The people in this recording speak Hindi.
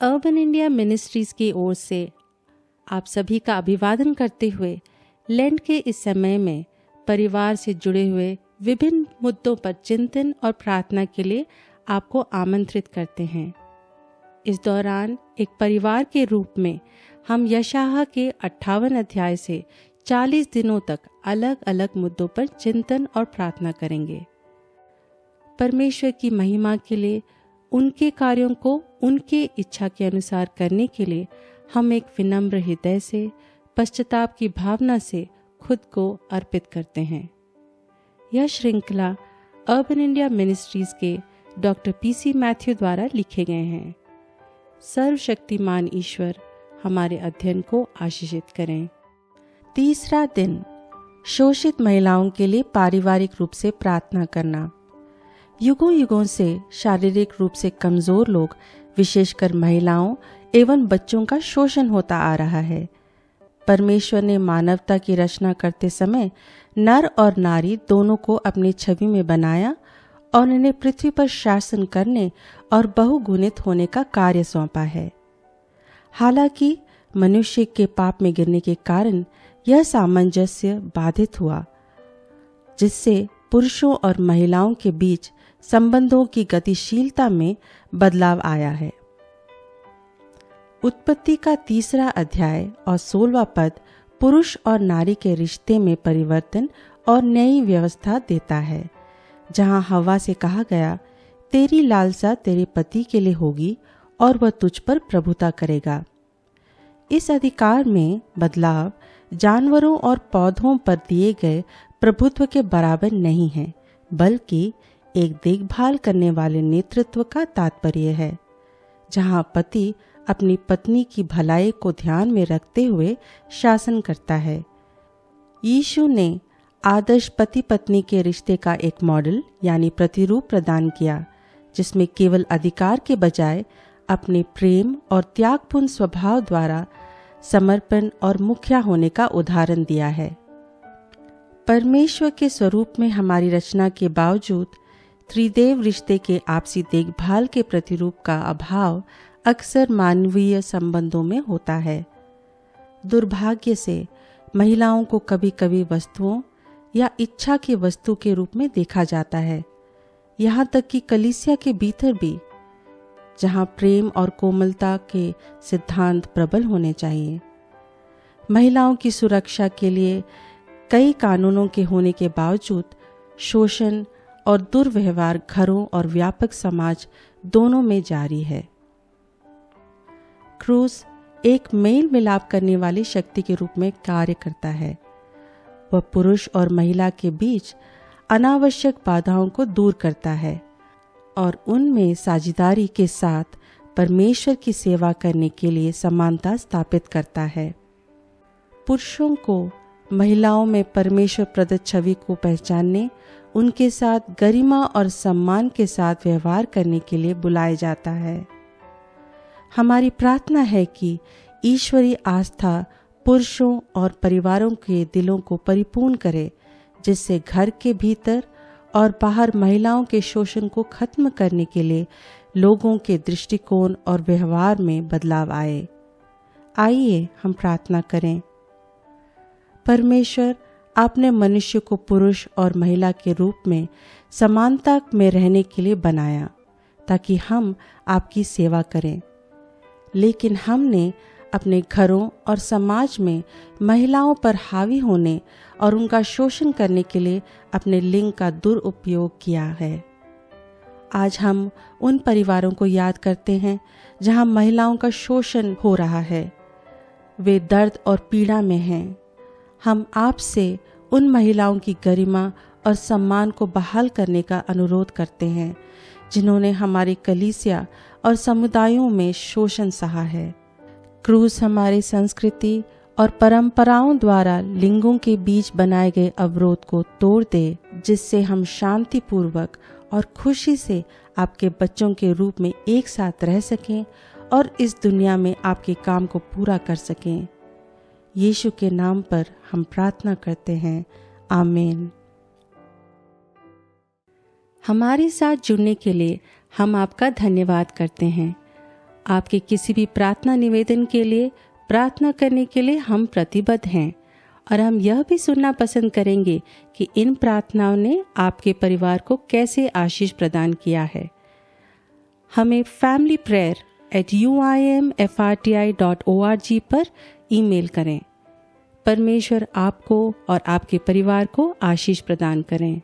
अर्बन इंडिया मिनिस्ट्रीज की ओर से आप सभी का अभिवादन करते हुए लेंट के इस समय में परिवार से जुड़े हुए विभिन्न मुद्दों पर चिंतन और प्रार्थना के लिए आपको आमंत्रित करते हैं। इस दौरान एक परिवार के रूप में हम यशायाह के 58 अध्याय से 40 दिनों तक अलग अलग मुद्दों पर चिंतन और प्रार्थना करेंगे। परमेश्वर की महिमा के लिए, उनके कार्यों को उनके इच्छा के अनुसार करने के लिए हम एक विनम्र हृदय से, पश्चाताप की भावना से खुद को अर्पित करते हैं। यह श्रृंखला अर्बन इंडिया मिनिस्ट्रीज के डॉक्टर पीसी मैथ्यू द्वारा लिखे गए हैं। सर्वशक्तिमान ईश्वर हमारे अध्ययन को आशीषित करें। तीसरा दिन, शोषित महिलाओं के लिए पारिवारिक रूप से प्रार्थना करना। युगों युगों से शारीरिक रूप से कमजोर लोग, विशेषकर महिलाओं एवं बच्चों का शोषण होता आ रहा है। परमेश्वर ने मानवता की रचना करते समय नर और नारी दोनों को अपनी छवि में बनाया और इन्हें पृथ्वी पर शासन करने और बहुगुणित होने का कार्य सौंपा है। हालांकि मनुष्य के पाप में गिरने के कारण यह सामंजस्य बाधित हुआ, जिससे पुरुषों और महिलाओं के बीच संबंधों की गतिशीलता में बदलाव आया है। उत्पत्ति का 3 अध्याय और 16वां पद पुरुष और नारी के रिश्ते में परिवर्तन और नई व्यवस्था देता है, जहां हव्वा से कहा गया, तेरी लालसा तेरे पति के लिए होगी और वह तुझ पर प्रभुता करेगा। इस अधिकार में बदलाव जानवरों और पौधों पर दिए गए प्रभुत्व के बराबर नहीं है, बल्कि एक देखभाल करने वाले नेतृत्व का तात्पर्य है, जहां पति अपनी पत्नी की भलाई को ध्यान में रखते हुए शासन करता है। यीशु ने आदर्श पति पत्नी के रिश्ते का एक मॉडल यानी प्रतिरूप प्रदान किया, जिसमें केवल अधिकार के बजाय अपने प्रेम और त्यागपूर्ण स्वभाव द्वारा समर्पण और मुखिया होने का उदाहरण दिया है। परमेश्वर के स्वरूप में हमारी रचना के बावजूद त्रिदेव रिश्ते के आपसी देखभाल के प्रतिरूप का अभाव अक्सर मानवीय संबंधों में होता है। दुर्भाग्य से महिलाओं को कभी कभी वस्तुओं या इच्छा की वस्तु के रूप में देखा जाता है, यहाँ तक कि कलीसिया के भीतर भी, जहाँ प्रेम और कोमलता के सिद्धांत प्रबल होने चाहिए। महिलाओं की सुरक्षा के लिए कई कानूनों के होने के बावजूद शोषण और दुर्व्यवहार घरों और व्यापक समाज दोनों में जारी है। क्रूस एक मेल मिलाप करने वाली शक्ति के रूप में कार्य करता है। वह पुरुष और महिला के बीच अनावश्यक बाधाओं को दूर करता है और उनमें साझेदारी के साथ परमेश्वर की सेवा करने के लिए समानता स्थापित करता है। पुरुषों को महिलाओं में परमेश्वर प्रदत्त छवि को पहचानने, उनके साथ गरिमा और सम्मान के साथ व्यवहार करने के लिए बुलाया जाता है। हमारी प्रार्थना है कि ईश्वरीय आस्था पुरुषों और परिवारों के दिलों को परिपूर्ण करे, जिससे घर के भीतर और बाहर महिलाओं के शोषण को खत्म करने के लिए लोगों के दृष्टिकोण और व्यवहार में बदलाव आए। आइए हम प्रार्थना करें। परमेश्वर, आपने मनुष्य को पुरुष और महिला के रूप में समानता में रहने के लिए बनाया ताकि हम आपकी सेवा करें, लेकिन हमने अपने घरों और समाज में महिलाओं पर हावी होने और उनका शोषण करने के लिए अपने लिंग का दुरुपयोग किया है। आज हम उन परिवारों को याद करते हैं जहां महिलाओं का शोषण हो रहा है। वे दर्द और पीड़ा में हैं। हम आपसे उन महिलाओं की गरिमा और सम्मान को बहाल करने का अनुरोध करते हैं, जिन्होंने हमारी कलीसिया और समुदायों में शोषण सहा है। क्रूस हमारी संस्कृति और परंपराओं द्वारा लिंगों के बीच बनाए गए अवरोध को तोड़ दे, जिससे हम शांतिपूर्वक और खुशी से आपके बच्चों के रूप में एक साथ रह सकें और इस दुनिया में आपके काम को पूरा कर सकें। यीशु के नाम पर हम प्रार्थना करते हैं, आमीन। हमारे साथ जुड़ने के लिए हम आपका धन्यवाद करते हैं। आपके किसी भी प्रार्थना निवेदन के लिए प्रार्थना करने के लिए हम प्रतिबद्ध हैं और हम यह भी सुनना पसंद करेंगे कि इन प्रार्थनाओं ने आपके परिवार को कैसे आशीष प्रदान किया है। हमें familyprayer@uimfrti.org पर ईमेल करें। परमेश्वर आपको और आपके परिवार को आशीष प्रदान करें।